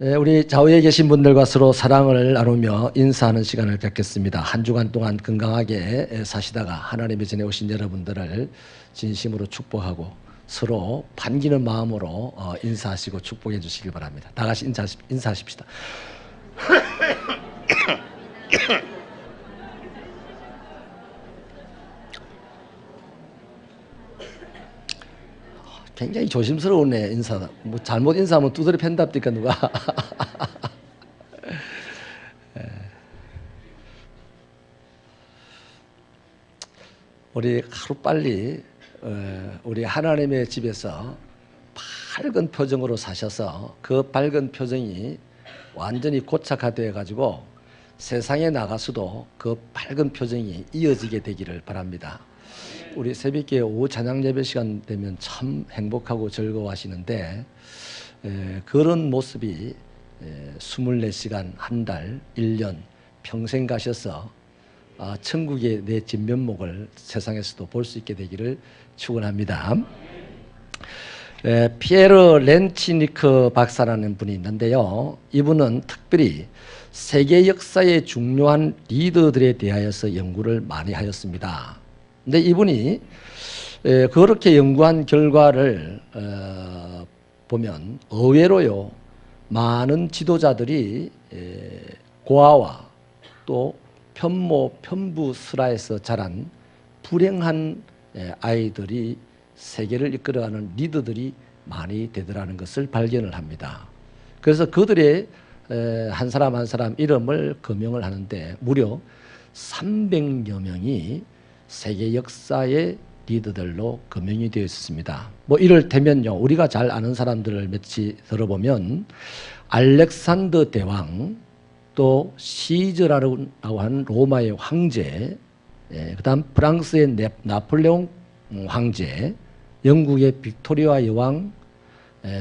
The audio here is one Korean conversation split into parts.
우리 좌우에 계신 분들과 서로 사랑을 나누며 인사하는 시간을 갖겠습니다. 한 주간 동안 건강하게 사시다가 하나님의 전에 오신 여러분들을 진심으로 축복하고 서로 반기는 마음으로 인사하시고 축복해 주시길 바랍니다. 다 같이 인사하십시다. 굉장히 조심스러우네 인사다. 뭐 잘못 인사하면 두드려 팬답니까 누가? 우리 하루 빨리 우리 하나님의 집에서 밝은 표정으로 사셔서 그 밝은 표정이 완전히 고착화되어 가지고 세상에 나가서도 그 밝은 표정이 이어지게 되기를 바랍니다. 우리 새벽에 오후 찬양 예배 시간 되면 참 행복하고 즐거워하시는데 그런 모습이 24시간, 한 달, 1년, 평생 가셔서 천국의 내 진면목을 세상에서도 볼 수 있게 되기를 축원합니다. 피에르 렌치니크 박사라는 분이 있는데요. 이분은 특별히 세계 역사의 중요한 리더들에 대하여서 연구를 많이 하였습니다. 근데 이분이 그렇게 연구한 결과를 보면 의외로요, 많은 지도자들이 고아와 또 편모, 편부스라에서 자란 불행한 아이들이 세계를 이끌어가는 리더들이 많이 되더라는 것을 발견을 합니다. 그래서 그들의 한 사람 한 사람 이름을 거명을 하는데 무려 300여 명이 세계 역사의 리더들로 거명이 되어 있습니다. 뭐 이를테면요, 우리가 잘 아는 사람들을 몇이 들어보면 알렉산더 대왕, 또 시저라고 하는 로마의 황제, 그다음 프랑스의 나폴레옹 황제, 영국의 빅토리아 여왕,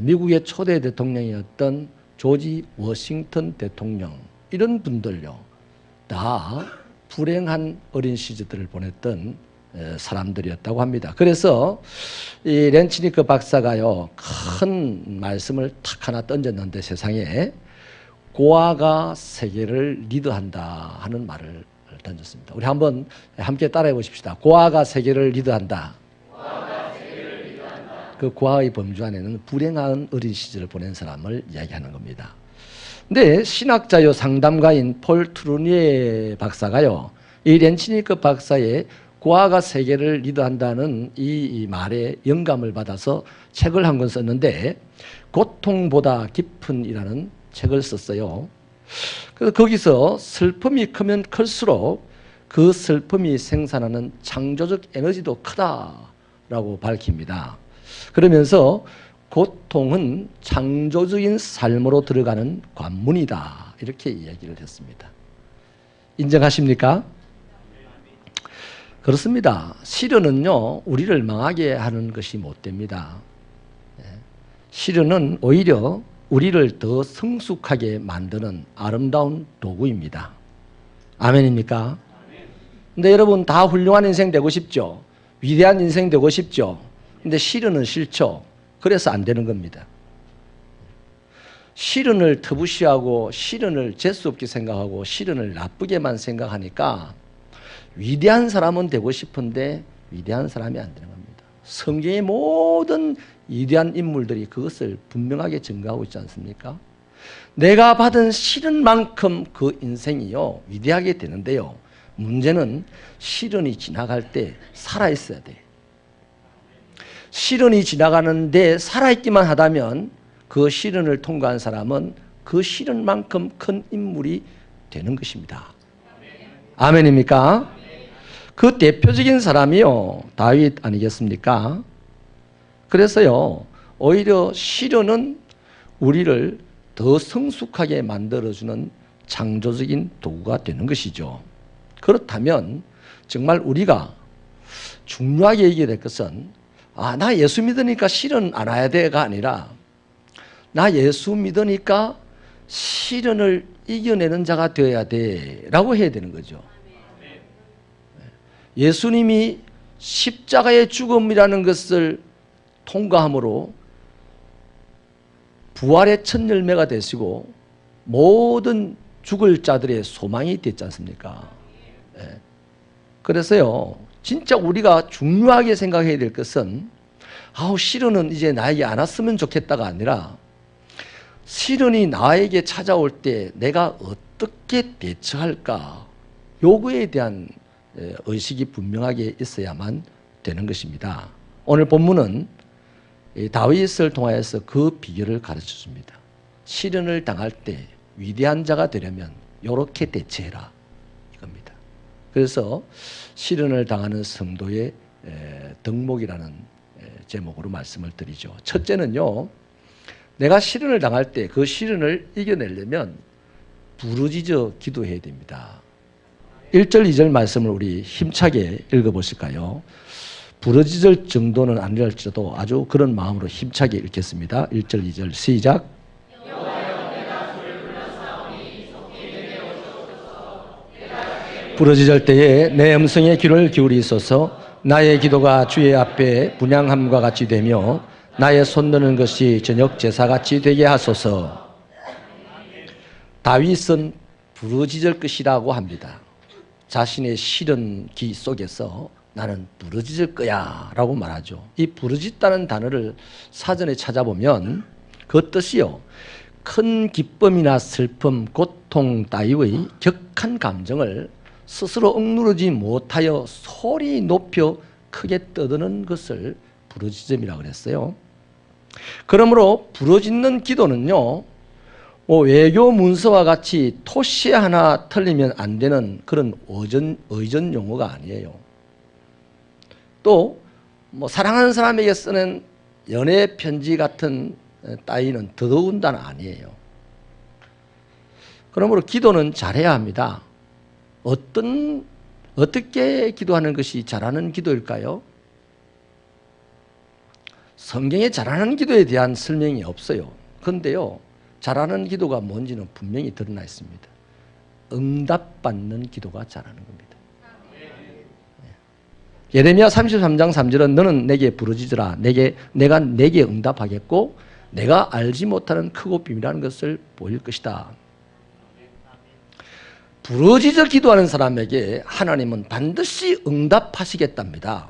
미국의 초대 대통령이었던 조지 워싱턴 대통령, 이런 분들요 다 불행한 어린 시절들을 보냈던 사람들이었다고 합니다. 그래서 이 렌치니크 박사가요 큰 말씀을 탁 하나 던졌는데, 세상에 고아가 세계를 리드한다 하는 말을 던졌습니다. 우리 한번 함께 따라해 보십시다. 고아가 세계를 리드한다. 그 고아의 범주 안에는 불행한 어린 시절을 보낸 사람을 이야기하는 겁니다. 근데 신학자요 상담가인 폴 트루니에 박사가요 이 렌치니크 박사의 고아가 세계를 리드한다는 이 말에 영감을 받아서 책을 한 권 썼는데, 고통보다 깊은이라는 책을 썼어요. 그래서 거기서 슬픔이 크면 클수록 그 슬픔이 생산하는 창조적 에너지도 크다라고 밝힙니다. 그러면서 고통은 창조적인 삶으로 들어가는 관문이다, 이렇게 이야기를 했습니다. 인정하십니까? 그렇습니다. 시련은요 우리를 망하게 하는 것이 못 됩니다. 시련은 오히려 우리를 더 성숙하게 만드는 아름다운 도구입니다. 아멘입니까? 근데 여러분 다 훌륭한 인생 되고 싶죠? 위대한 인생 되고 싶죠? 근데 시련은 싫죠? 그래서 안 되는 겁니다. 시련을 터부시하고 시련을 재수없게 생각하고 시련을 나쁘게만 생각하니까 위대한 사람은 되고 싶은데 위대한 사람이 안 되는 겁니다. 성경의 모든 위대한 인물들이 그것을 분명하게 증거하고 있지 않습니까? 내가 받은 시련만큼 그 인생이요 위대하게 되는데요, 문제는 시련이 지나갈 때 살아있어야 돼. 시련이 지나가는데 살아있기만 하다면 그 시련을 통과한 사람은 그 시련만큼 큰 인물이 되는 것입니다. 아멘입니까? 그 대표적인 사람이요 다윗 아니겠습니까? 그래서요 오히려 시련은 우리를 더 성숙하게 만들어주는 창조적인 도구가 되는 것이죠. 그렇다면 정말 우리가 중요하게 얘기해야 될 것은 나 예수 믿으니까 시련 안 와야 돼가 아니라, 나 예수 믿으니까 시련을 이겨내는 자가 되어야 돼라고 해야 되는 거죠. 예수님이 십자가의 죽음이라는 것을 통과함으로 부활의 첫 열매가 되시고 모든 죽을 자들의 소망이 됐지 않습니까? 예. 그래서요, 진짜 우리가 중요하게 생각해야 될 것은 시련은 이제 나에게 안 왔으면 좋겠다가 아니라 시련이 나에게 찾아올 때 내가 어떻게 대처할까, 요거에 대한 의식이 분명하게 있어야만 되는 것입니다. 오늘 본문은 다윗을 통하여서 그 비결을 가르쳐 줍니다. 시련을 당할 때 위대한 자가 되려면 이렇게 대처해라, 이겁니다. 그래서 시련을 당하는 성도의 덕목이라는 제목으로 말씀을 드리죠. 첫째는요, 내가 시련을 당할 때 그 시련을 이겨내려면 부르짖어 기도해야 됩니다. 1절 2절 말씀을 우리 힘차게 읽어보실까요? 부르짖을 정도는 아니랄지라도 아주 그런 마음으로 힘차게 읽겠습니다. 1절 2절 시작. 부르짖을 때에 내 음성에 귀를 기울이소서. 나의 기도가 주의 앞에 분향함과 같이 되며 나의 손 드는 것이 저녁 제사같이 되게 하소서. 다윗은 부르짖을 것이라고 합니다. 자신의 시련기 속에서 나는 부르짖을 거야 라고 말하죠. 이 부르짖다는 단어를 사전에 찾아보면 그 뜻이요, 큰 기쁨이나 슬픔, 고통 따위의 격한 감정을 스스로 억누르지 못하여 소리 높여 크게 떠드는 것을 부르짖음이라고 그랬어요. 그러므로 부르짖는 기도는요, 외교 문서와 같이 토시 하나 틀리면 안 되는 그런 의전 용어가 아니에요. 또 사랑하는 사람에게 쓰는 연애 편지 같은 따위는 더더군다나 아니에요. 그러므로 기도는 잘해야 합니다. 어떻게 기도하는 것이 잘하는 기도일까요? 성경에 잘하는 기도에 대한 설명이 없어요. 그런데요, 잘하는 기도가 뭔지는 분명히 드러나 있습니다. 응답받는 기도가 잘하는 겁니다. 예레미야 33장 3절은 너는 내게 부르짖으라. 내가 내게 응답하겠고 내가 알지 못하는 크고 비밀한 것을 보일 것이다. 부르짖어 기도하는 사람에게 하나님은 반드시 응답하시겠답니다.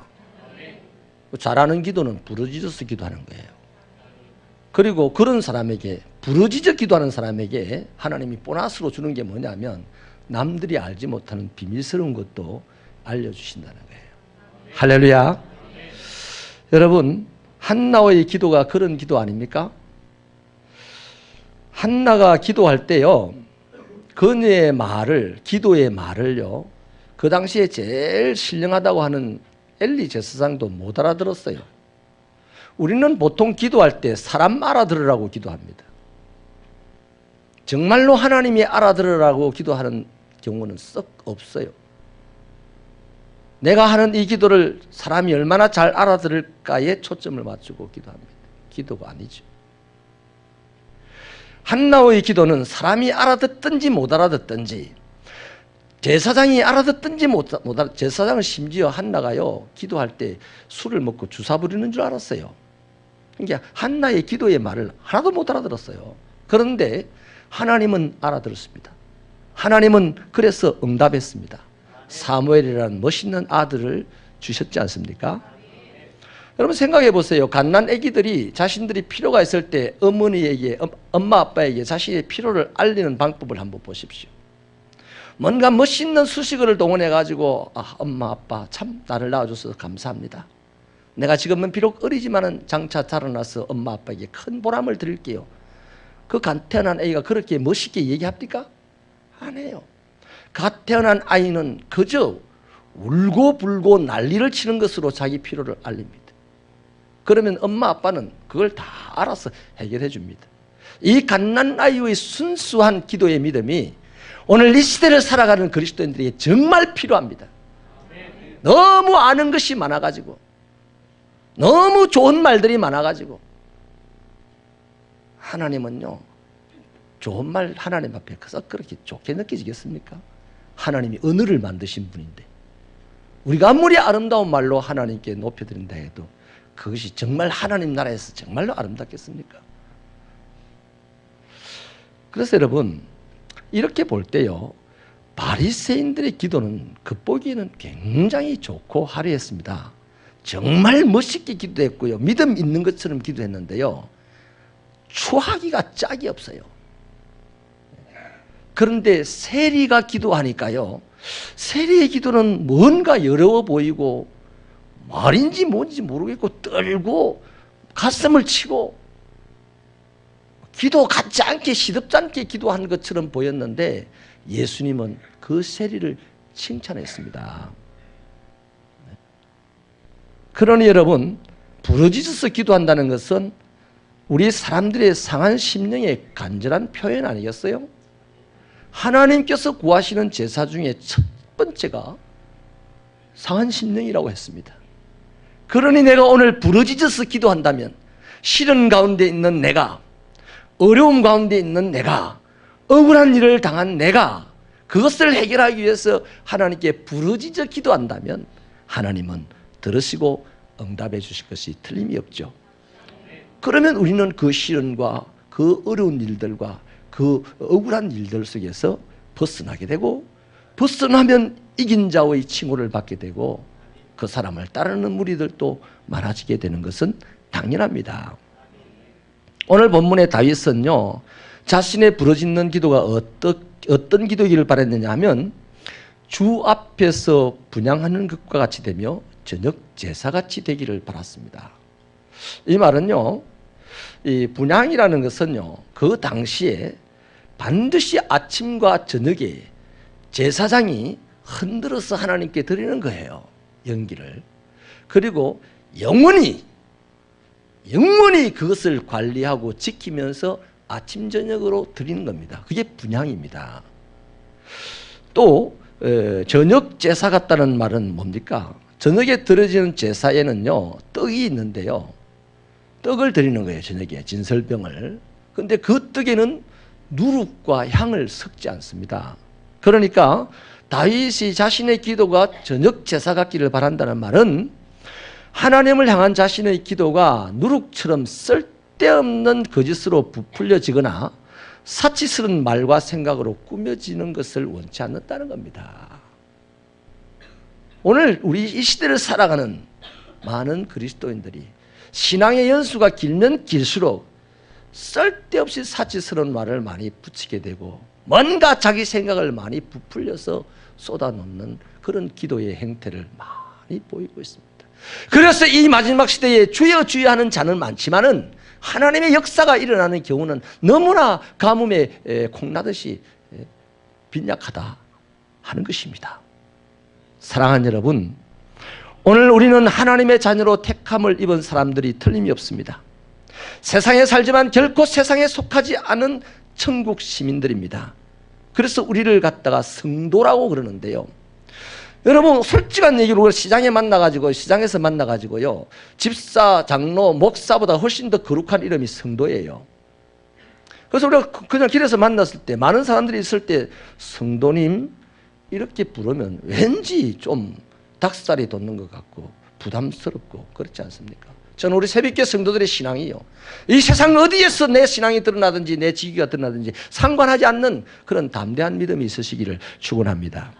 잘하는 기도는 부르짖어서 기도하는 거예요. 그리고 그런 사람에게, 부르짖어 기도하는 사람에게 하나님이 보너스로 주는 게 뭐냐면 남들이 알지 못하는 비밀스러운 것도 알려주신다는 거예요. 할렐루야. 여러분, 한나의 기도가 그런 기도 아닙니까? 한나가 기도할 때요, 그녀의 말을, 기도의 말을요, 그 당시에 제일 신령하다고 하는 엘리 제사장도 못 알아들었어요. 우리는 보통 기도할 때 사람 알아들으라고 기도합니다. 정말로 하나님이 알아들으라고 기도하는 경우는 썩 없어요. 내가 하는 이 기도를 사람이 얼마나 잘 알아들을까에 초점을 맞추고 기도합니다. 기도가 아니죠. 한나의 기도는 사람이 알아듣든지 못 알아듣든지, 제사장이 알아듣든지 못 알아, 제사장은 심지어 한나가요, 기도할 때 술을 먹고 주사 부리는 줄 알았어요. 그러니까 한나의 기도의 말을 하나도 못 알아들었어요. 그런데 하나님은 알아들었습니다. 하나님은 그래서 응답했습니다. 사무엘이라는 멋있는 아들을 주셨지 않습니까? 여러분 생각해 보세요. 갓난 아기들이 자신들이 필요가 있을 때 어머니에게, 엄마 아빠에게 자신의 필요를 알리는 방법을 한번 보십시오. 뭔가 멋있는 수식어를 동원해 가지고, 엄마 아빠 참 나를 낳아줘서 감사합니다. 내가 지금은 비록 어리지만은 장차 자라나서 엄마 아빠에게 큰 보람을 드릴게요. 그 갓 태어난 아이가 그렇게 멋있게 얘기합니까? 안 해요. 갓 태어난 아이는 그저 울고 불고 난리를 치는 것으로 자기 필요를 알립니다. 그러면 엄마 아빠는 그걸 다 알아서 해결해 줍니다. 이 갓난 아이의 순수한 기도의 믿음이 오늘 이 시대를 살아가는 그리스도인들에게 정말 필요합니다. 너무 아는 것이 많아가지고, 너무 좋은 말들이 많아가지고, 하나님은요, 좋은 말 하나님 앞에 그렇게 좋게 느껴지겠습니까? 하나님이 언어를 만드신 분인데, 우리가 아무리 아름다운 말로 하나님께 높여드린다 해도 그것이 정말 하나님 나라에서 정말로 아름답겠습니까? 그래서 여러분 이렇게 볼 때요, 바리새인들의 기도는 겉보기에는 굉장히 좋고 화려했습니다. 정말 멋있게 기도했고요, 믿음 있는 것처럼 기도했는데요, 추하기가 짝이 없어요. 그런데 세리가 기도하니까요, 세리의 기도는 뭔가 어려워 보이고 말인지 뭔지 모르겠고 떨고 가슴을 치고 기도 같지 않게 시덥지 않게 기도한 것처럼 보였는데 예수님은 그 세리를 칭찬했습니다. 그러니 여러분, 부르짖어서 기도한다는 것은 우리 사람들의 상한 심령의 간절한 표현 아니겠어요? 하나님께서 구하시는 제사 중에 첫 번째가 상한 심령이라고 했습니다. 그러니 내가 오늘 부르짖어서 기도한다면 시련 가운데 있는 내가, 어려움 가운데 있는 내가, 억울한 일을 당한 내가 그것을 해결하기 위해서 하나님께 부르짖어 기도한다면 하나님은 들으시고 응답해 주실 것이 틀림이 없죠. 그러면 우리는 그 시련과 그 어려운 일들과 그 억울한 일들 속에서 벗어나게 되고, 벗어나면 이긴 자의 칭호를 받게 되고 그 사람을 따르는 무리들도 많아지게 되는 것은 당연합니다. 오늘 본문의 다윗은요, 자신의 부르짖는 기도가 어떤 기도이기를 바랬느냐 하면 주 앞에서 분향하는 것과 같이 되며 저녁 제사같이 되기를 바랐습니다. 이 말은요, 이 분향이라는 것은요, 그 당시에 반드시 아침과 저녁에 제사장이 흔들어서 하나님께 드리는 거예요, 연기를. 그리고 영원히 그것을 관리하고 지키면서 아침 저녁으로 드리는 겁니다. 그게 분향입니다. 또 저녁 제사 같다는 말은 뭡니까? 저녁에 드려지는 제사에는요, 떡이 있는데요, 떡을 드리는 거예요, 저녁에 진설병을. 그런데 그 떡에는 누룩과 향을 섞지 않습니다. 그러니까 다윗이 자신의 기도가 저녁 제사 같기를 바란다는 말은 하나님을 향한 자신의 기도가 누룩처럼 쓸데없는 거짓으로 부풀려지거나 사치스러운 말과 생각으로 꾸며지는 것을 원치 않는다는 겁니다. 오늘 우리 이 시대를 살아가는 많은 그리스도인들이 신앙의 연수가 길면 길수록 쓸데없이 사치스러운 말을 많이 붙이게 되고 뭔가 자기 생각을 많이 부풀려서 쏟아놓는 그런 기도의 행태를 많이 보이고 있습니다. 그래서 이 마지막 시대에 주여 주여 하는 자는 많지만은 하나님의 역사가 일어나는 경우는 너무나 가뭄에 콩나듯이 빈약하다 하는 것입니다. 사랑하는 여러분, 오늘 우리는 하나님의 자녀로 택함을 입은 사람들이 틀림이 없습니다. 세상에 살지만 결코 세상에 속하지 않은 천국 시민들입니다. 그래서 우리를 갖다가 성도라고 그러는데요, 여러분 솔직한 얘기로 시장에서 만나가지고요, 집사, 장로, 목사보다 훨씬 더 거룩한 이름이 성도예요. 그래서 우리가 그냥 길에서 만났을 때, 많은 사람들이 있을 때 성도님 이렇게 부르면 왠지 좀 닭살이 돋는 것 같고 부담스럽고 그렇지 않습니까? 저는 우리 새벽교 성도들의 신앙이요, 이 세상 어디에서 내 신앙이 드러나든지 내 지기가 드러나든지 상관하지 않는 그런 담대한 믿음이 있으시기를 축원합니다.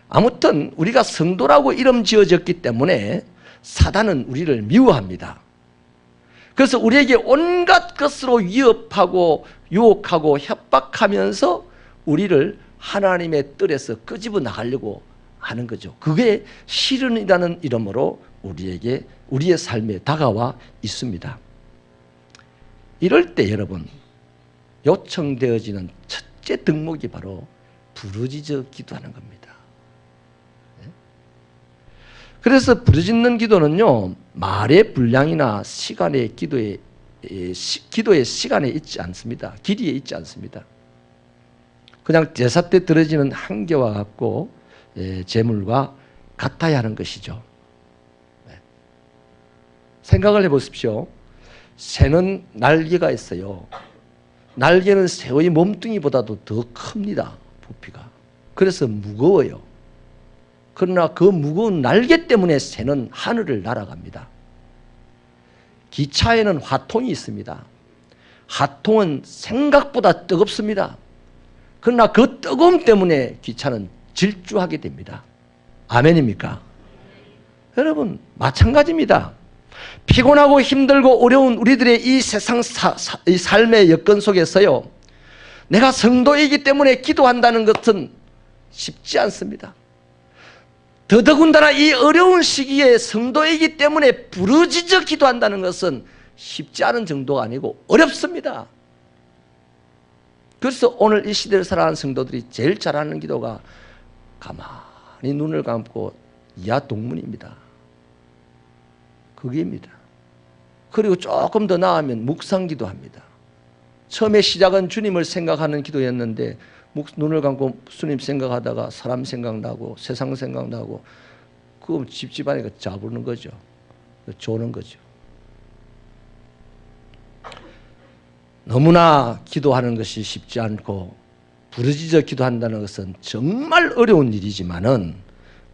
아무튼 우리가 성도라고 이름 지어졌기 때문에 사단은 우리를 미워합니다. 그래서 우리에게 온갖 것으로 위협하고 유혹하고 협박하면서 우리를 하나님의 뜰에서 끄집어 나가려고 하는 거죠. 그게 시련이라는 이름으로 우리에게 우리의 삶에 다가와 있습니다. 이럴 때 여러분, 요청되어지는 첫째 덕목이 바로 부르짖어 기도하는 겁니다. 그래서 부르짖는 기도는요, 말의 분량이나 시간의 기도의 시간에 있지 않습니다. 길이에 있지 않습니다. 그냥 제사 때 드려지는 한계와 같고 제물과 같아야 하는 것이죠. 생각을 해보십시오. 새는 날개가 있어요. 날개는 새의 몸뚱이보다도 더 큽니다, 부피가. 그래서 무거워요. 그러나 그 무거운 날개 때문에 새는 하늘을 날아갑니다. 기차에는 화통이 있습니다. 하통은 생각보다 뜨겁습니다. 그러나 그 뜨거움 때문에 귀차는 질주하게 됩니다. 아멘입니까? 여러분 마찬가지입니다. 피곤하고 힘들고 어려운 우리들의 이 세상 이 삶의 여건 속에서요, 내가 성도이기 때문에 기도한다는 것은 쉽지 않습니다. 더더군다나 이 어려운 시기에 성도이기 때문에 부르짖어 기도한다는 것은 쉽지 않은 정도가 아니고 어렵습니다. 그래서 오늘 이 시대를 살아가는 성도들이 제일 잘하는 기도가 가만히 눈을 감고 이하동문입니다. 그게입니다. 그리고 조금 더 나아가면 묵상기도 합니다. 처음에 시작은 주님을 생각하는 기도였는데 눈을 감고 주님 생각하다가 사람 생각나고 세상 생각나고 그거 집집안에 잡으는 거죠. 조는 거죠. 너무나 기도하는 것이 쉽지 않고 부르짖어 기도한다는 것은 정말 어려운 일이지만은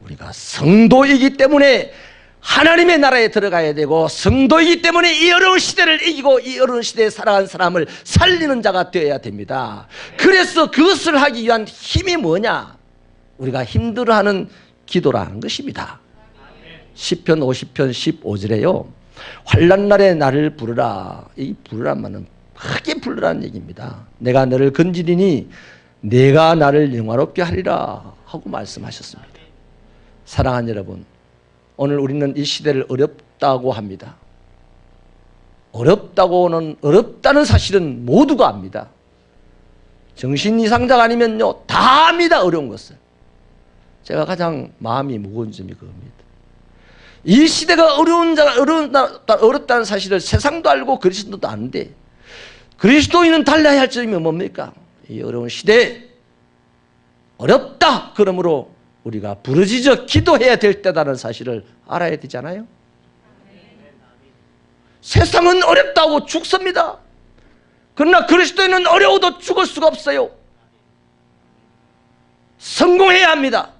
우리가 성도이기 때문에 하나님의 나라에 들어가야 되고, 성도이기 때문에 이 어려운 시대를 이기고 이 어려운 시대에 살아간 사람을 살리는 자가 되어야 됩니다. 그래서 그것을 하기 위한 힘이 뭐냐? 우리가 힘들어하는 기도라는 것입니다. 시편 50편 15절에요 환난 날에 나를 부르라. 이 부르란 말은 크게 부르라는 얘기입니다. 내가 너를 건지리니 내가 나를 영화롭게 하리라 하고 말씀하셨습니다. 사랑하는 여러분, 오늘 우리는 이 시대를 어렵다고 합니다. 어렵다는 사실은 모두가 압니다. 정신 이상자가 아니면요 다 압니다. 어려운 것을. 제가 가장 마음이 무거운 점이 그겁니다. 이 시대가 어렵다는 사실을 세상도 알고 그리스도도 아는데, 그리스도인은 달라야 할 점이 뭡니까? 이 어려운 시대에 어렵다. 그러므로 우리가 부르짖어 기도해야 될 때다는 사실을 알아야 되잖아요. 세상은 어렵다고 죽습니다. 그러나 그리스도인은 어려워도 죽을 수가 없어요. 성공해야 합니다.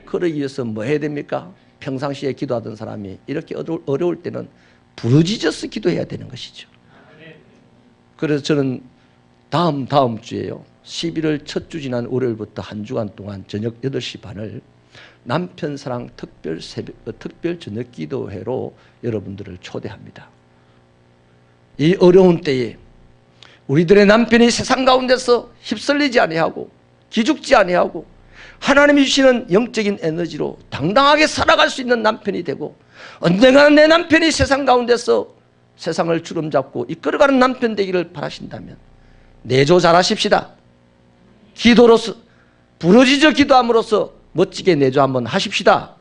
그러기 위해서 뭐 해야 됩니까? 평상시에 기도하던 사람이 이렇게 어려울 때는 부르짖어서 기도해야 되는 것이죠. 그래서 저는 다음 주에요 11월 첫 주 지난 월요일부터 한 주간 동안 저녁 8시 반을 남편 사랑 특별 저녁 기도회로 여러분들을 초대합니다. 이 어려운 때에 우리들의 남편이 세상 가운데서 휩쓸리지 아니하고 기죽지 아니하고 하나님이 주시는 영적인 에너지로 당당하게 살아갈 수 있는 남편이 되고, 언젠가 내 남편이 세상 가운데서 세상을 주름잡고 이끌어가는 남편 되기를 바라신다면 내조 잘하십시다. 기도로서 부르짖어 기도함으로써 멋지게 내조 한번 하십시다.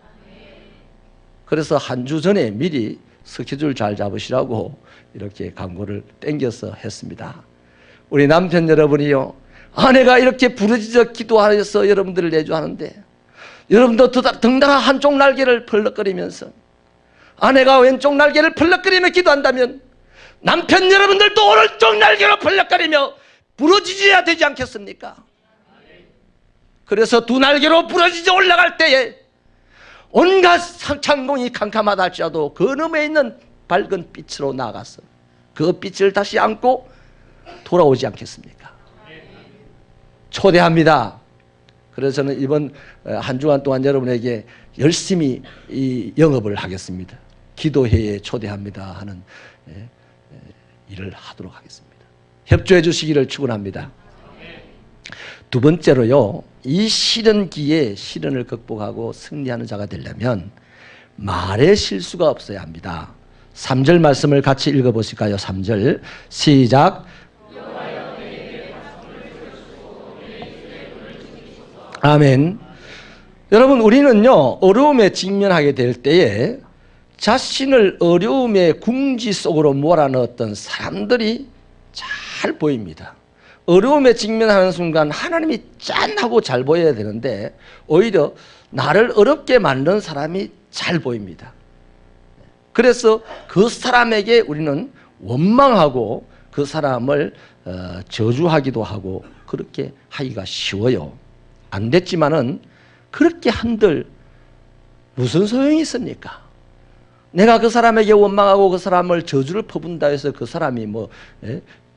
그래서 한 주 전에 미리 스케줄 잘 잡으시라고 이렇게 광고를 땡겨서 했습니다. 우리 남편 여러분이요, 아내가 이렇게 부르짖어 기도하여서 여러분들을 내조하는데, 여러분도 등당한 한쪽 날개를 펄럭거리면서 아내가 왼쪽 날개를 펄럭거리며 기도한다면 남편 여러분들도 오른쪽 날개로 펄럭거리며 부러지셔야 되지 않겠습니까? 그래서 두 날개로 부러지져 올라갈 때에 온갖 창공이 캄캄하다 할지라도 그 너머에 있는 밝은 빛으로 나아가서 그 빛을 다시 안고 돌아오지 않겠습니까? 초대합니다. 그래서 저는 이번 한 주간 동안 여러분에게 열심히 이 영업을 하겠습니다. 기도회에 초대합니다 하는 일을 하도록 하겠습니다. 협조해 주시기를 축원합니다. 두 번째로요, 이 시련기에 시련을 극복하고 승리하는 자가 되려면 말의 실수가 없어야 합니다. 3절 말씀을 같이 읽어보실까요? 3절 시작. 아멘. 여러분, 우리는요 어려움에 직면하게 될 때에 자신을 어려움의 궁지 속으로 몰아넣었던 사람들이 잘 보입니다. 어려움에 직면하는 순간 하나님이 짠하고 잘 보여야 되는데 오히려 나를 어렵게 만든 사람이 잘 보입니다. 그래서 그 사람에게 우리는 원망하고 그 사람을 저주하기도 하고 그렇게 하기가 쉬워요. 안 됐지만은 그렇게 한들 무슨 소용이 있습니까? 내가 그 사람에게 원망하고 그 사람을 저주를 퍼붓는다 해서 그 사람이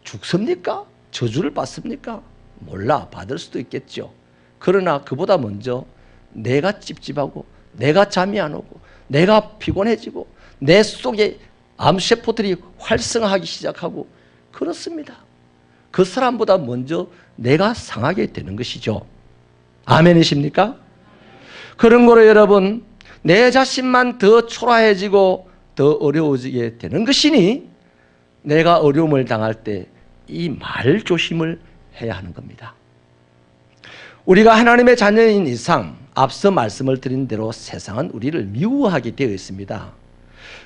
죽습니까? 저주를 받습니까? 몰라. 받을 수도 있겠죠. 그러나 그보다 먼저 내가 찝찝하고 내가 잠이 안 오고 내가 피곤해지고 내 속에 암세포들이 활성화하기 시작하고 그렇습니다. 그 사람보다 먼저 내가 상하게 되는 것이죠. 아멘이십니까? 그런 거로 여러분, 내 자신만 더 초라해지고 더 어려워지게 되는 것이니 내가 어려움을 당할 때 이 말 조심을 해야 하는 겁니다. 우리가 하나님의 자녀인 이상 앞서 말씀을 드린 대로 세상은 우리를 미워하게 되어 있습니다.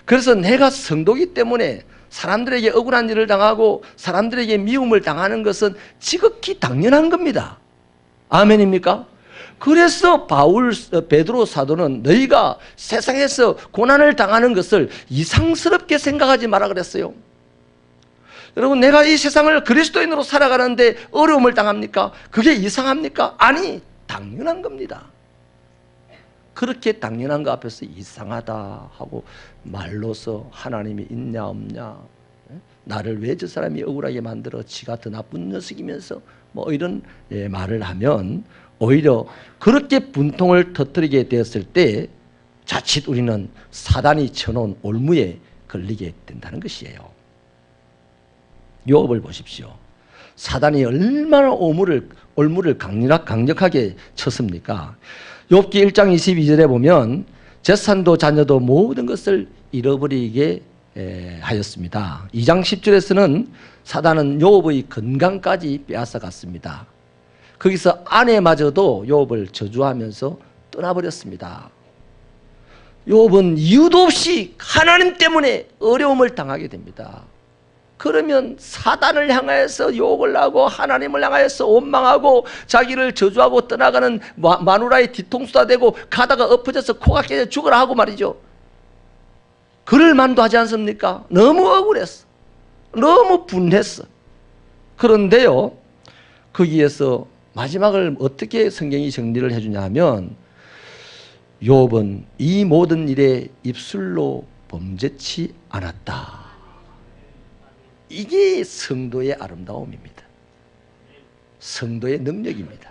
그래서 내가 성도이기 때문에 사람들에게 억울한 일을 당하고 사람들에게 미움을 당하는 것은 지극히 당연한 겁니다. 아멘입니까? 그래서 베드로 사도는 너희가 세상에서 고난을 당하는 것을 이상스럽게 생각하지 마라 그랬어요. 여러분, 내가 이 세상을 그리스도인으로 살아가는데 어려움을 당합니까? 그게 이상합니까? 아니, 당연한 겁니다. 그렇게 당연한 거 앞에서 이상하다 하고 말로서 하나님이 있냐 없냐, 나를 왜 저 사람이 억울하게 만들어, 지가 더 나쁜 녀석이면서 뭐 이런 말을 하면 오히려 그렇게 분통을 터뜨리게 되었을 때 자칫 우리는 사단이 쳐놓은 올무에 걸리게 된다는 것이에요. 욥을 보십시오. 사단이 얼마나 올무를 강력하게 쳤습니까? 욥기 1장 22절에 보면 재산도 자녀도 모든 것을 잃어버리게 하였습니다. 2장 10절에서는 사단은 욥의 건강까지 빼앗아갔습니다. 거기서 아내마저도 욥을 저주하면서 떠나버렸습니다. 욥은 이유도 없이 하나님 때문에 어려움을 당하게 됩니다. 그러면 사단을 향하여서 욕을 하고 하나님을 향하여서 원망하고 자기를 저주하고 떠나가는 마누라의 뒤통수가 되고 가다가 엎어져서 코가 깨져 죽으라 하고 말이죠. 그럴 만도 하지 않습니까? 너무 억울했어. 너무 분했어. 그런데요, 거기에서 마지막을 어떻게 성경이 정리를 해주냐 하면 욥은 이 모든 일에 입술로 범죄치 않았다. 이게 성도의 아름다움입니다. 성도의 능력입니다.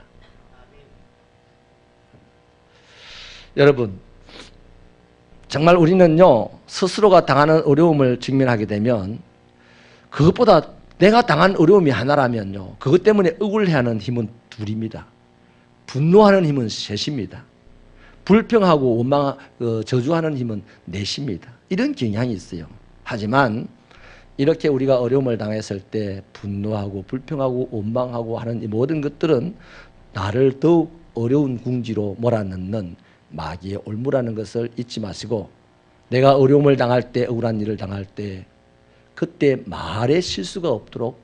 여러분, 정말 우리는요, 스스로가 당하는 어려움을 직면하게 되면 그것보다 내가 당한 어려움이 하나라면요, 그것 때문에 억울해하는 힘은 둘입니다. 분노하는 힘은 셋입니다. 불평하고 저주하는 힘은 넷입니다. 이런 경향이 있어요. 하지만 이렇게 우리가 어려움을 당했을 때 분노하고 불평하고 원망하고 하는 이 모든 것들은 나를 더욱 어려운 궁지로 몰아넣는 마귀의 올무라는 것을 잊지 마시고, 내가 어려움을 당할 때, 억울한 일을 당할 때 그때 말에 실수가 없도록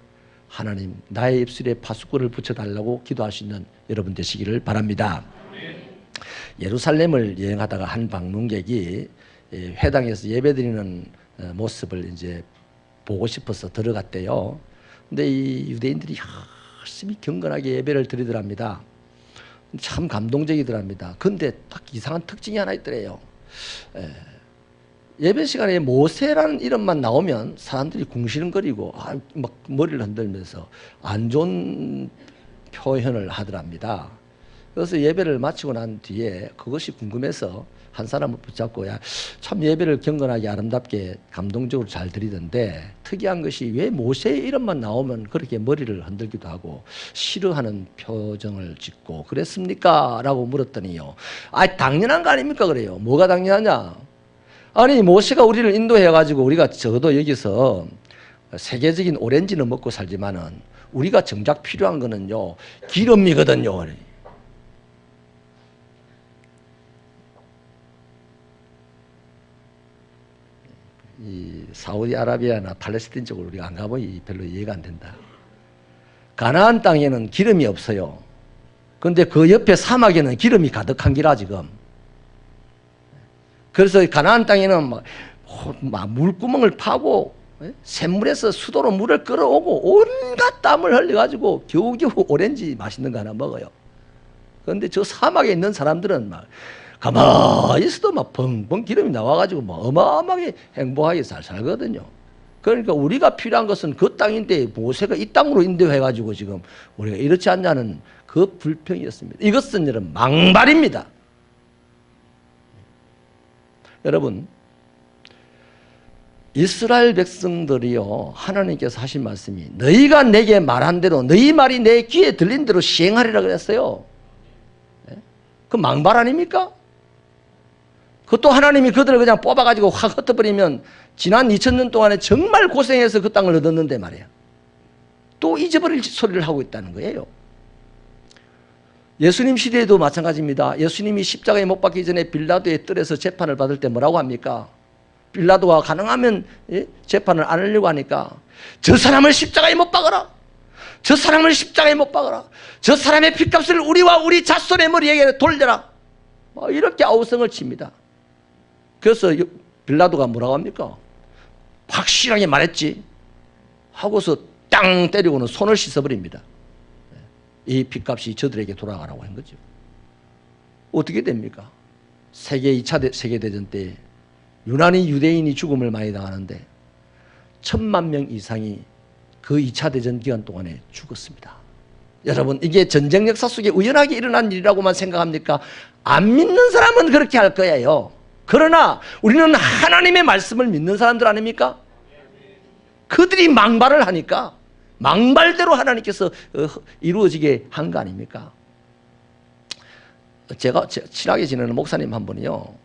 하나님 나의 입술에 파수꾼을 붙여달라고 기도할 수 있는 여러분 되시기를 바랍니다. 예루살렘을 여행하다가 한 방문객이 회당에서 예배드리는 모습을 이제 보고 싶어서 들어갔대요. 근데 이 유대인들이 열심히 경건하게 예배를 드리더랍니다. 참 감동적이더랍니다. 근데 딱 이상한 특징이 하나 있더래요. 예배 시간에 모세라는 이름만 나오면 사람들이 궁시렁거리고 막 머리를 흔들면서 안 좋은 표현을 하더랍니다. 그래서 예배를 마치고 난 뒤에 그것이 궁금해서 한 사람을 붙잡고, 야, 참 예배를 경건하게 아름답게 감동적으로 잘 드리던데 특이한 것이 왜 모세의 이름만 나오면 그렇게 머리를 흔들기도 하고 싫어하는 표정을 짓고 그랬습니까? 라고 물었더니요, 당연한 거 아닙니까? 그래요. 뭐가 당연하냐? 아니, 모세가 우리를 인도해가지고 우리가 적어도 여기서 세계적인 오렌지는 먹고 살지만은 우리가 정작 필요한 거는요, 기름이거든요. 이 사우디아라비아나 팔레스틴 쪽으로 우리가 안 가보니 별로 이해가 안 된다. 가나안 땅에는 기름이 없어요. 그런데 그 옆에 사막에는 기름이 가득한 기라 지금. 그래서 가나안 땅에는 막 물구멍을 파고 샘물에서 수도로 물을 끌어오고 온갖 땀을 흘려가지고 겨우겨우 오렌지 맛있는 거 하나 먹어요. 그런데 저 사막에 있는 사람들은 막 가만히 있어도 막 벙벙 기름이 나와가지고 막 어마어마하게 행복하게 잘 살거든요. 그러니까 우리가 필요한 것은 그 땅인데 모세가 이 땅으로 인도해가지고 지금 우리가 이렇지 않냐는 그 불평이었습니다. 이것은 여러분 망발입니다. 여러분, 이스라엘 백성들이요, 하나님께서 하신 말씀이 너희가 내게 말한 대로 너희 말이 내 귀에 들린 대로 시행하리라 그랬어요. 그 망발 아닙니까? 그것도 하나님이 그들을 그냥 뽑아가지고 확 흩어버리면 지난 2000년 동안에 정말 고생해서 그 땅을 얻었는데 말이야. 또 잊어버릴 소리를 하고 있다는 거예요. 예수님 시대에도 마찬가지입니다. 예수님이 십자가에 못 박기 전에 빌라도의 뜰에서 재판을 받을 때 뭐라고 합니까? 빌라도가 가능하면 재판을 안 하려고 하니까 저 사람을 십자가에 못 박아라. 저 사람을 십자가에 못 박아라. 저 사람의 핏값을 우리와 우리 자손의 머리에게 돌려라. 이렇게 아우성을 칩니다. 그래서 빌라도가 뭐라고 합니까? 확실하게 말했지 하고서 땅 때리고는 손을 씻어버립니다. 이 핏값이 저들에게 돌아가라고 한 거죠. 어떻게 됩니까? 2차 세계대전 때 유난히 유대인이 죽음을 많이 당하는데 1000만 명 이상이 그 2차 대전 기간 동안에 죽었습니다. 여러분, 이게 전쟁 역사 속에 우연하게 일어난 일이라고만 생각합니까? 안 믿는 사람은 그렇게 할 거예요. 그러나 우리는 하나님의 말씀을 믿는 사람들 아닙니까? 그들이 망발을 하니까 망발대로 하나님께서 이루어지게 한 거 아닙니까? 제가 친하게 지내는 목사님 한 분이요,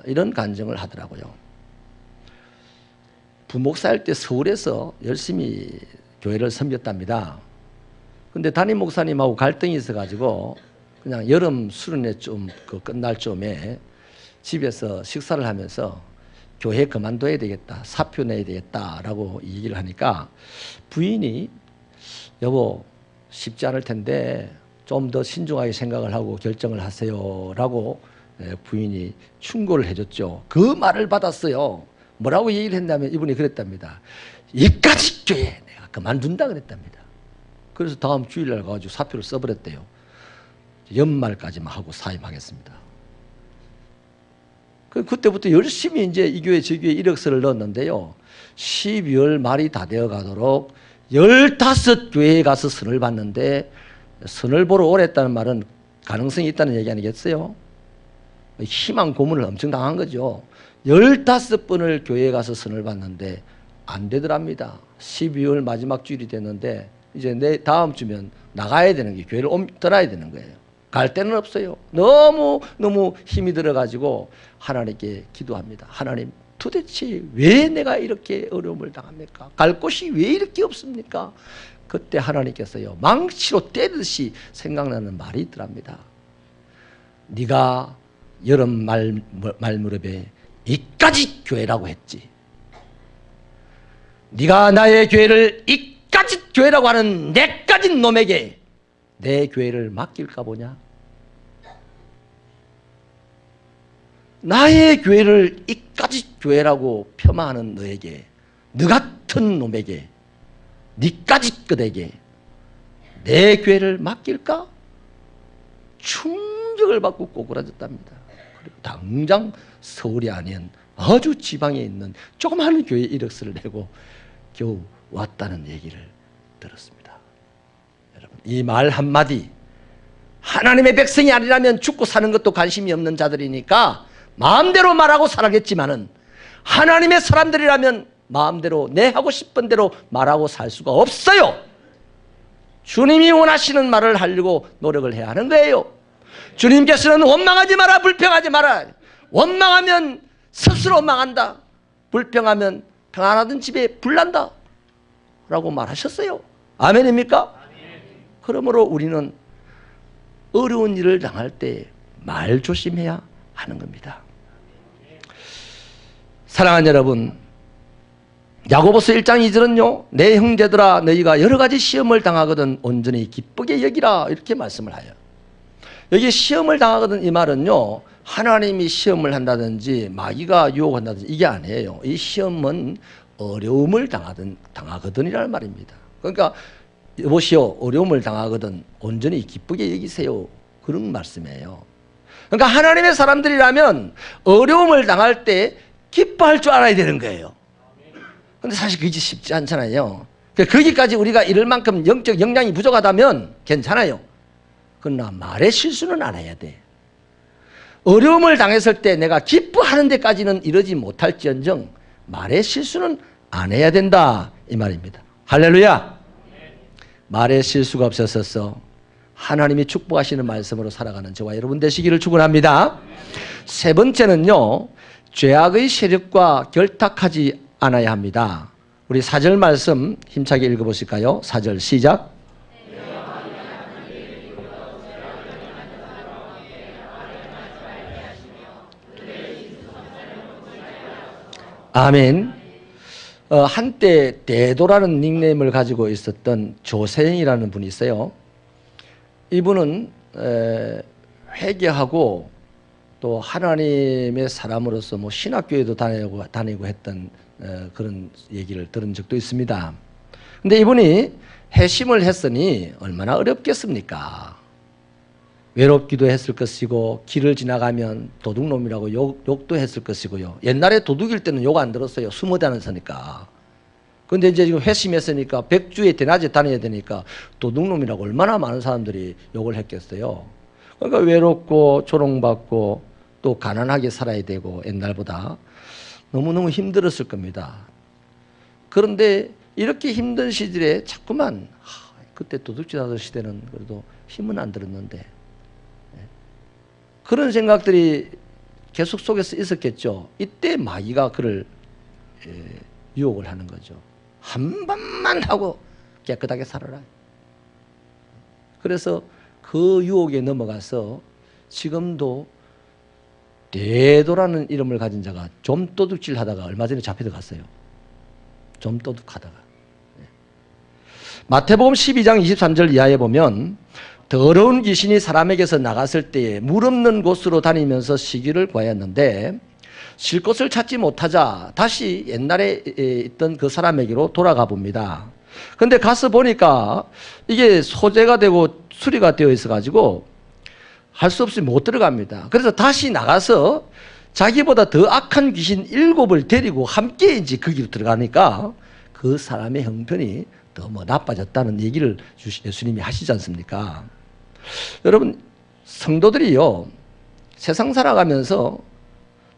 이런 간증을 하더라고요. 부목사일 때 서울에서 열심히 교회를 섬겼답니다. 근데 담임 목사님하고 갈등이 있어가지고 그냥 여름 수련회 좀 끝날 쯤에 집에서 식사를 하면서 교회 그만둬야 되겠다, 사표 내야 되겠다라고 얘기를 하니까 부인이 여보 쉽지 않을 텐데 좀 더 신중하게 생각을 하고 결정을 하세요라고 부인이 충고를 해줬죠. 그 말을 받았어요. 뭐라고 얘기를 했냐면 이분이 그랬답니다. 이까짓 교회 내가 그만둔다 그랬답니다. 그래서 다음 주일날 가가지고 사표를 써버렸대요. 연말까지만 하고 사임하겠습니다. 그때부터 열심히 이제 이 교회 저 교회 이력서를 넣었는데요. 12월 말이 다 되어 가도록 15교회에 가서 선을 봤는데, 선을 보러 오랬다는 말은 가능성이 있다는 얘기 아니겠어요? 희망 고문을 엄청 당한 거죠. 15번을 교회에 가서 선을 봤는데 안 되더랍니다. 12월 마지막 주일이 됐는데 이제 내 다음 주면 나가야 되는 게, 교회를 떠나야 되는 거예요. 갈 데는 없어요. 너무 힘이 들어가지고 하나님께 기도합니다. 하나님, 도대체 왜 내가 이렇게 어려움을 당합니까? 갈 곳이 왜 이렇게 없습니까? 그때 하나님께서요, 망치로 때리듯이 생각나는 말이 있더랍니다. 네가 여름 말무렵에 이까짓 교회라고 했지. 네가 나의 교회를 이까짓 교회라고 하는 내까짓 놈에게 내 교회를 맡길까 보냐? 나의 교회를 이까짓 교회라고 폄하하는 너에게, 너 같은 놈에게, 니까짓 것에게 내 교회를 맡길까? 충격을 받고 꼬꾸라졌답니다. 그리고 당장 서울이 아닌 아주 지방에 있는 조그마한 교회 이력서를 내고 겨우 왔다는 얘기를 들었습니다. 여러분, 이 말 한마디, 하나님의 백성이 아니라면 죽고 사는 것도 관심이 없는 자들이니까 마음대로 말하고 살았겠지만은, 하나님의 사람들이라면 마음대로 내 하고 싶은 대로 말하고 살 수가 없어요. 주님이 원하시는 말을 하려고 노력을 해야 하는 거예요. 주님께서는 원망하지 마라, 불평하지 마라. 원망하면 스스로 망한다. 불평하면 평안하던 집에 불난다 라고 말하셨어요. 아멘입니까? 아멘. 그러므로 우리는 어려운 일을 당할 때 말 조심해야 하는 겁니다. 사랑하는 여러분, 야고보서 1장 2절은요, 내 형제들아 너희가 여러 가지 시험을 당하거든 온전히 기쁘게 여기라, 이렇게 말씀을 해요. 여기 시험을 당하거든, 이 말은요, 하나님이 시험을 한다든지 마귀가 유혹한다든지 이게 아니에요. 이 시험은 어려움을 당하거든이라는 말입니다. 그러니까 여보시오, 어려움을 당하거든 온전히 기쁘게 여기세요, 그런 말씀이에요. 그러니까 하나님의 사람들이라면 어려움을 당할 때 기뻐할 줄 알아야 되는 거예요. 근데 사실 그게 쉽지 않잖아요. 거기까지 우리가 이럴 만큼 영적 역량이 부족하다면 괜찮아요. 그러나 말의 실수는 안 해야 돼. 어려움을 당했을 때 내가 기뻐하는 데까지는 이르지 못할지언정 말의 실수는 안 해야 된다, 이 말입니다. 할렐루야. 말의 실수가 없었어 하나님이 축복하시는 말씀으로 살아가는 저와 여러분 되시기를 축원합니다. 세 번째는요, 죄악의 세력과 결탁하지 않아야 합니다. 우리 4절 말씀 힘차게 읽어보실까요? 4절 시작. 아멘. 한때 대도라는 닉네임을 가지고 있었던 조세영이라는 분이 있어요. 이분은 회개하고 또 하나님의 사람으로서 뭐 신학교에도 다니고 했던 그런 얘기를 들은 적도 있습니다. 근데 이분이 회심을 했으니 얼마나 어렵겠습니까? 외롭기도 했을 것이고 길을 지나가면 도둑놈이라고 욕도 했을 것이고요. 옛날에 도둑일 때는 욕 안 들었어요. 숨어 다녔으니까. 그런데 이제 지금 회심했으니까 백주에 대낮에 다녀야 되니까 도둑놈이라고 얼마나 많은 사람들이 욕을 했겠어요. 그러니까 외롭고 조롱받고 또 가난하게 살아야 되고 옛날보다 너무너무 힘들었을 겁니다. 그런데 이렇게 힘든 시절에 자꾸만 그때 도둑질 하던 시대는 그래도 힘은 안 들었는데 그런 생각들이 계속 속에서 있었겠죠. 이때 마귀가 그를 유혹을 하는 거죠. 한 번만 하고 깨끗하게 살아라. 그래서 그 유혹에 넘어가서 지금도 대도라는 이름을 가진 자가 좀도둑질 하다가 얼마 전에 잡혀 들어갔어요. 좀도둑하다가. 마태복음 12장 23절 이하에 보면 더러운 귀신이 사람에게서 나갔을 때에 물 없는 곳으로 다니면서 시기를 구하였는데 쉴 곳을 찾지 못하자 다시 옛날에 있던 그 사람에게로 돌아가 봅니다. 그런데 가서 보니까 이게 소재가 되고 수리가 되어 있어 가지고 할 수 없이 못 들어갑니다. 그래서 다시 나가서 자기보다 더 악한 귀신 7을 데리고 함께 이제 거기로 들어가니까 그 사람의 형편이 더 뭐 나빠졌다는 얘기를 예수님이 하시지 않습니까? 여러분, 성도들이요, 세상 살아가면서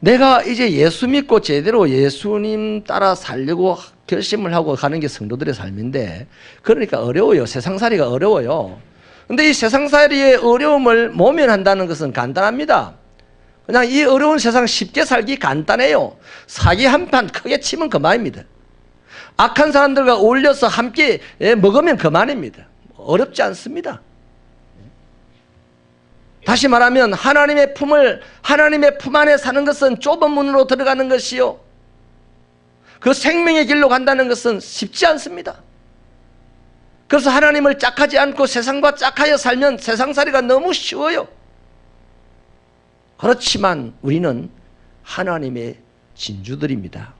내가 이제 예수 믿고 제대로 예수님 따라 살려고 결심을 하고 가는 게 성도들의 삶인데, 그러니까 어려워요. 세상살이가 어려워요. 근데 이 세상살이의 어려움을 모면한다는 것은 간단합니다. 그냥 이 어려운 세상 쉽게 살기 간단해요. 사기 한 판 크게 치면 그만입니다. 악한 사람들과 어울려서 함께 먹으면 그만입니다. 어렵지 않습니다. 다시 말하면 하나님의 품 안에 사는 것은 좁은 문으로 들어가는 것이요, 그 생명의 길로 간다는 것은 쉽지 않습니다. 그래서 하나님을 짝하지 않고 세상과 짝하여 살면 세상살이가 너무 쉬워요. 그렇지만 우리는 하나님의 진주들입니다.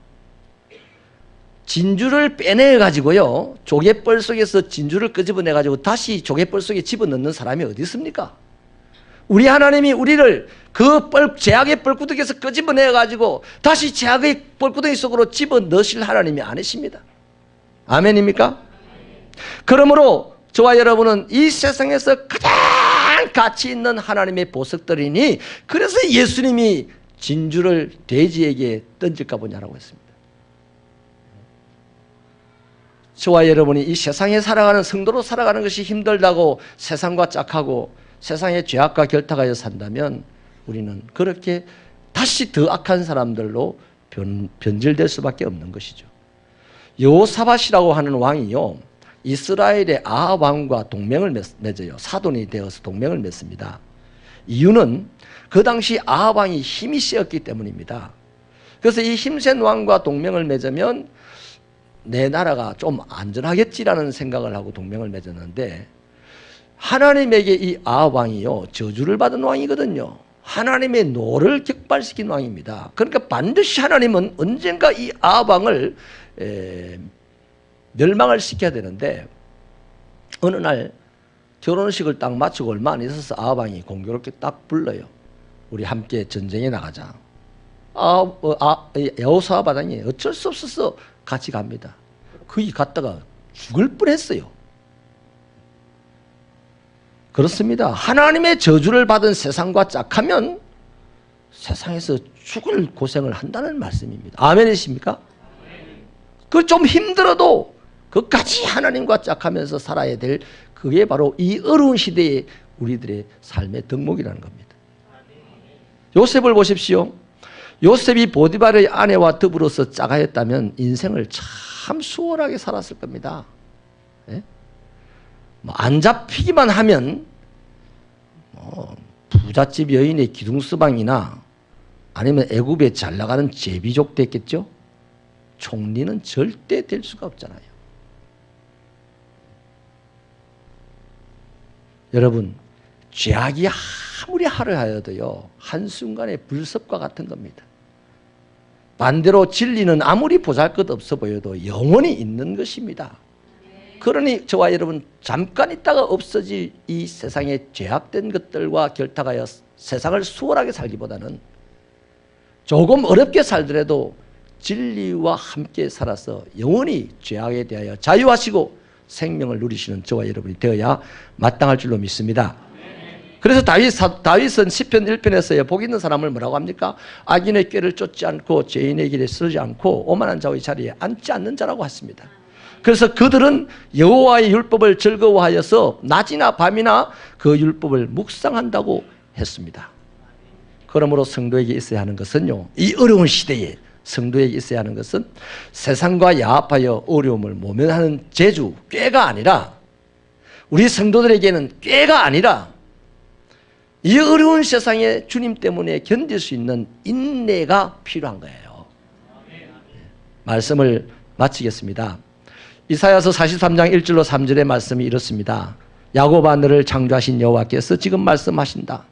진주를 빼내가지고요, 조개벌 속에서 진주를 끄집어내가지고 다시 조개벌 속에 집어넣는 사람이 어디 있습니까? 우리 하나님이 우리를 그 제약의 뻘구덩이에서 끄집어내가지고 다시 제약의 뻘구덩이 속으로 집어넣으실 하나님이 아니십니다. 아멘입니까? 그러므로 저와 여러분은 이 세상에서 가장 가치 있는 하나님의 보석들이니, 그래서 예수님이 진주를 돼지에게 던질까 보냐라고 했습니다. 저와 여러분이 이 세상에 살아가는 성도로 살아가는 것이 힘들다고 세상과 짝하고 세상의 죄악과 결탁하여 산다면 우리는 그렇게 다시 더 악한 사람들로 변질될 수밖에 없는 것이죠. 여호사밧이라고 하는 왕이요, 이스라엘의 아합 왕과 동맹을 맺어요. 사돈이 되어서 동맹을 맺습니다. 이유는 그 당시 아합 왕이 힘이 세었기 때문입니다. 그래서 이 힘센 왕과 동맹을 맺으면 내 나라가 좀 안전하겠지라는 생각을 하고 동맹을 맺었는데, 하나님에게 이 아합 왕이요, 저주를 받은 왕이거든요. 하나님의 노를 격발시킨 왕입니다. 그러니까 반드시 하나님은 언젠가 이 아합 왕을 멸망을 시켜야 되는데, 어느 날 결혼식을 딱 마치고 얼마 안 있어서 아합 왕이 공교롭게 딱 불러요. 우리 함께 전쟁에 나가자. 여호사밧이 어쩔 수 없어서 같이 갑니다. 거기 갔다가 죽을 뻔했어요. 그렇습니다. 하나님의 저주를 받은 세상과 짝하면 세상에서 죽을 고생을 한다는 말씀입니다. 아멘이십니까? 그 좀 힘들어도 끝까지 하나님과 짝하면서 살아야 될, 그게 바로 이 어려운 시대에 우리들의 삶의 덕목이라는 겁니다. 요셉을 보십시오. 요셉이 보디발의 아내와 더불어서 짝하였다면 인생을 참 수월하게 살았을 겁니다. 예? 안 잡히기만 하면 부잣집 여인의 기둥서방이나 아니면 애굽에 잘 나가는 제비족 됐겠죠. 총리는 절대 될 수가 없잖아요. 여러분, 죄악이 아무리 하려하여도요, 한순간의 불섭과 같은 겁니다. 반대로 진리는 아무리 보잘것없어 보여도 영원히 있는 것입니다. 그러니 저와 여러분, 잠깐 있다가 없어질 이 세상의 죄악된 것들과 결탁하여 세상을 수월하게 살기보다는 조금 어렵게 살더라도 진리와 함께 살아서 영원히 죄악에 대하여 자유하시고 생명을 누리시는 저와 여러분이 되어야 마땅할 줄로 믿습니다. 그래서 다윗은 시편 1편에서 복 있는 사람을 뭐라고 합니까? 악인의 꾀를 쫓지 않고 죄인의 길에 서지 않고 오만한 자의 자리에 앉지 않는 자라고 했습니다. 그래서 그들은 여호와의 율법을 즐거워하여서 낮이나 밤이나 그 율법을 묵상한다고 했습니다. 그러므로 성도에게 있어야 하는 것은요, 이 어려운 시대에 성도에게 있어야 하는 것은 세상과 야합하여 어려움을 모면하는 재주, 꾀가 아니라, 우리 성도들에게는 꾀가 아니라 이 어려운 세상에 주님 때문에 견딜 수 있는 인내가 필요한 거예요. 말씀을 마치겠습니다. 이사야서 43장 1절로 3절의 말씀이 이렇습니다. 야곱아, 너를 창조하신 여호와께서 지금 말씀하신다.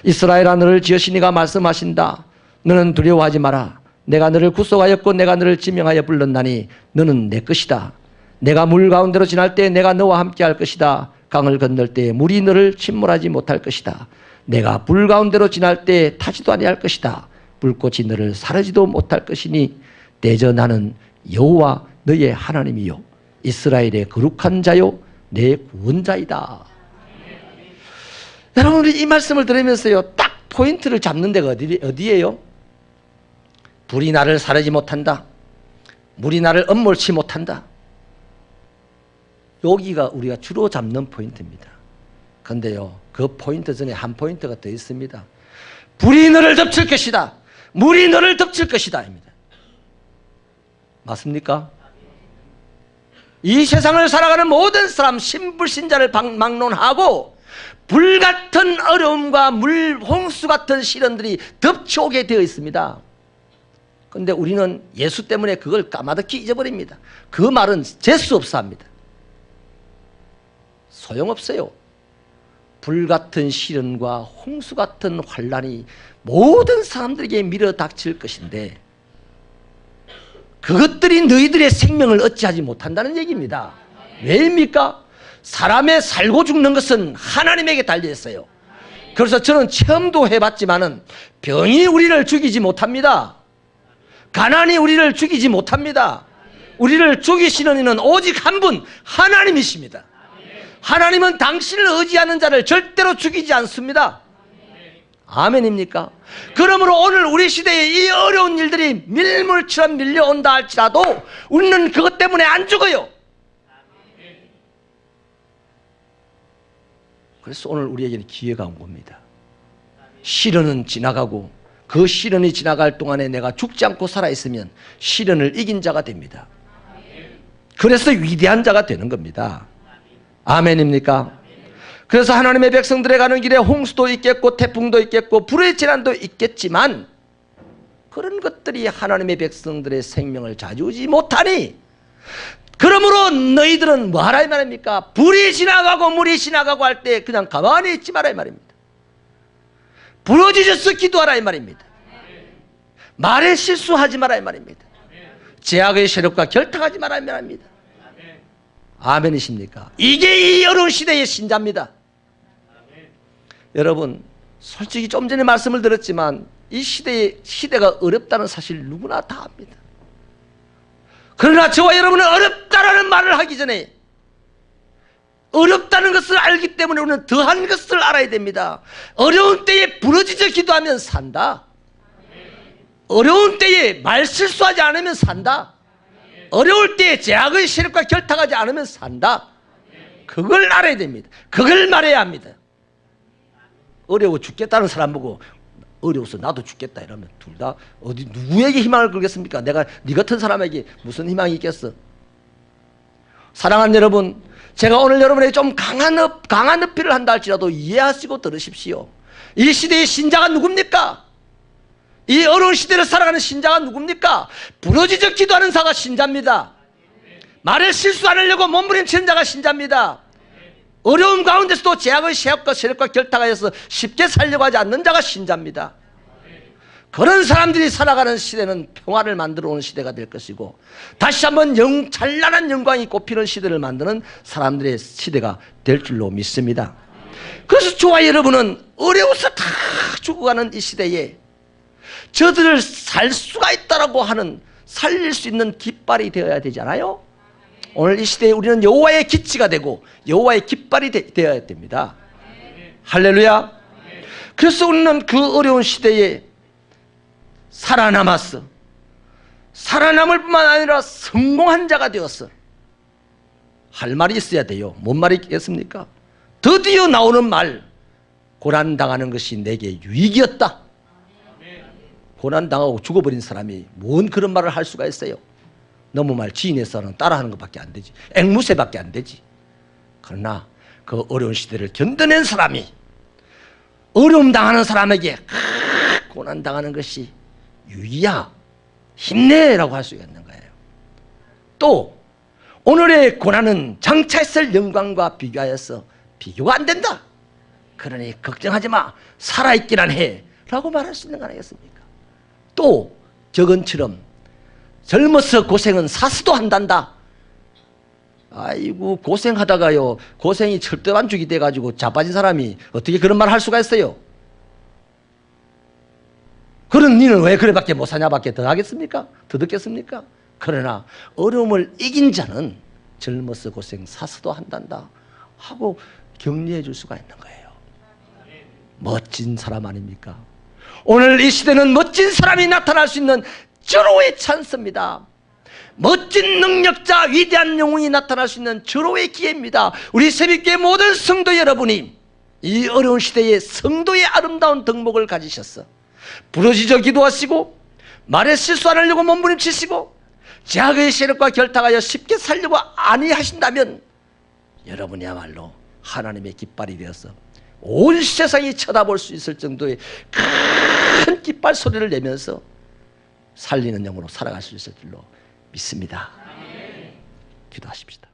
이스라엘아, 너를 지으신 이가 말씀하신다. 너는 두려워하지 마라. 내가 너를 구속하였고 내가 너를 지명하여 불렀나니 너는 내 것이다. 내가 물 가운데로 지날 때 내가 너와 함께 할 것이다. 강을 건널 때 물이 너를 침몰하지 못할 것이다. 내가 불 가운데로 지날 때 타지도 아니할 것이다. 불꽃이 너를 사르지도 못할 것이니 대저 나는 여호와 너의 하나님이요 이스라엘의 거룩한 자요 내 구원자이다. 여러분들이 이 말씀을 들으면서요, 딱 포인트를 잡는 데가 어디예요? 불이 나를 사르지 못한다. 물이 나를 엄몰치 못한다. 여기가 우리가 주로 잡는 포인트입니다. 그런데요, 그 포인트 전에 한 포인트가 더 있습니다. 불이 너를 덮칠 것이다. 물이 너를 덮칠 것이다 입니다. 맞습니까? 이 세상을 살아가는 모든 사람, 신불신자를 막론하고 불같은 어려움과 홍수 같은 시련들이 덮쳐오게 되어 있습니다. 그런데 우리는 예수 때문에 그걸 까마득히 잊어버립니다. 그 말은 재수없어 합니다. 소용없어요. 불같은 시련과 홍수 같은 환난이 모든 사람들에게 밀어닥칠 것인데 그것들이 너희들의 생명을 어찌하지 못한다는 얘기입니다. 왜입니까? 사람의 살고 죽는 것은 하나님에게 달려있어요. 그래서 저는 체험도 해봤지만은 병이 우리를 죽이지 못합니다. 가난이 우리를 죽이지 못합니다. 우리를 죽이시는 이는 오직 한 분, 하나님이십니다. 하나님은 당신을 의지하는 자를 절대로 죽이지 않습니다. 아멘입니까? 그러므로 오늘 우리 시대에 이 어려운 일들이 밀물처럼 밀려온다 할지라도 우리는 그것 때문에 안 죽어요. 그래서 오늘 우리에게는 기회가 온 겁니다. 시련은 지나가고 그 시련이 지나갈 동안에 내가 죽지 않고 살아있으면 시련을 이긴 자가 됩니다. 그래서 위대한 자가 되는 겁니다. 아멘입니까? 그래서 하나님의 백성들에 가는 길에 홍수도 있겠고 태풍도 있겠고 불의 재난도 있겠지만 그런 것들이 하나님의 백성들의 생명을 좌지우지 못하니 그러므로 너희들은 뭐 하라 이 말입니까? 불이 지나가고 물이 지나가고 할 때 그냥 가만히 있지 마라 이 말입니다. 부러지셔서 기도하라 이 말입니다. 말에 실수하지 마라 이 말입니다. 죄악의 세력과 결탁하지 마라 이 말입니다. 아멘이십니까? 이게 이 어려운 시대의 신자입니다. 여러분, 솔직히 좀 전에 말씀을 드렸지만 이 시대가 어렵다는 사실 누구나 다 압니다. 그러나 저와 여러분은 어렵다라는 말을 하기 전에 어렵다는 것을 알기 때문에 우리는 더한 것을 알아야 됩니다. 어려운 때에 부러지져 기도하면 산다. 어려운 때에 말실수하지 않으면 산다. 어려울 때에 제약의 세력과 결탁하지 않으면 산다. 그걸 알아야 됩니다. 그걸 말해야 합니다. 어려워 죽겠다는 사람 보고 어려워서 나도 죽겠다 이러면 둘 다 어디 누구에게 희망을 걸겠습니까? 내가 네 같은 사람에게 무슨 희망이 있겠어? 사랑하는 여러분, 제가 오늘 여러분에게 좀 강한 어필을 한다 할지라도 이해하시고 들으십시오. 이 시대의 신자가 누굽니까? 이 어려운 시대를 살아가는 신자가 누굽니까? 부러지적 기도하는 자가 신자입니다. 말을 실수 안 하려고 몸부림치는 자가 신자입니다. 어려움 가운데서도 제약의 세력과 결탁하여서 쉽게 살려고 하지 않는 자가 신자입니다. 그런 사람들이 살아가는 시대는 평화를 만들어 오는 시대가 될 것이고, 다시 한번 찬란한 영광이 꽃피는 시대를 만드는 사람들의 시대가 될 줄로 믿습니다. 그래서 저와 여러분은 어려워서 다 죽어가는 이 시대에 저들을 살 수가 있다라고 하는, 살릴 수 있는 깃발이 되어야 되잖아요. 오늘 이 시대에 우리는 여호와의 기치가 되고 여호와의 깃발이 되어야 됩니다. 할렐루야. 그래서 우리는 그 어려운 시대에 살아남았어. 살아남을 뿐만 아니라 성공한 자가 되었어. 할 말이 있어야 돼요. 뭔 말이 있겠습니까? 드디어 나오는 말, 고난당하는 것이 내게 유익이었다. 고난당하고 죽어버린 사람이 뭔 그런 말을 할 수가 있어요? 너무 말 지인에서는 따라하는 것밖에 안 되지. 앵무새밖에 안 되지. 그러나 그 어려운 시대를 견뎌낸 사람이 어려움 당하는 사람에게 고난당하는 것이 유익이야, 힘내라고 할 수가 있는 거예요. 또 오늘의 고난은 장차 있을 영광과 비교하여서 비교가 안 된다. 그러니 걱정하지 마, 살아있기란 해 라고 말할 수 있는 거 아니겠습니까? 또 저건처럼 젊어서 고생은 사스도 한단다. 아이고 고생하다가요, 고생이 철도반죽이 돼가지고 자빠진 사람이 어떻게 그런 말을 할 수가 있어요? 그런 니는 왜 그래밖에 못 사냐밖에 더 하겠습니까? 더 듣겠습니까? 그러나 어려움을 이긴 자는 젊어서 고생 사스도 한단다 하고 격려해 줄 수가 있는 거예요. 멋진 사람 아닙니까? 오늘 이 시대는 멋진 사람이 나타날 수 있는 절호의 찬스입니다. 멋진 능력자, 위대한 영웅이 나타날 수 있는 절호의 기회입니다. 우리 새벽교회 모든 성도 여러분이 이 어려운 시대에 성도의 아름다운 덕목을 가지셨어. 부러지져 기도하시고 말에 실수 안 하려고 몸부림치시고 제약의 세력과 결탁하여 쉽게 살려고 아니하신다면 여러분이야말로 하나님의 깃발이 되어서 온 세상이 쳐다볼 수 있을 정도의 큰 깃발 소리를 내면서 살리는 영으로 살아갈 수 있을 줄로 믿습니다. 기도하십시다.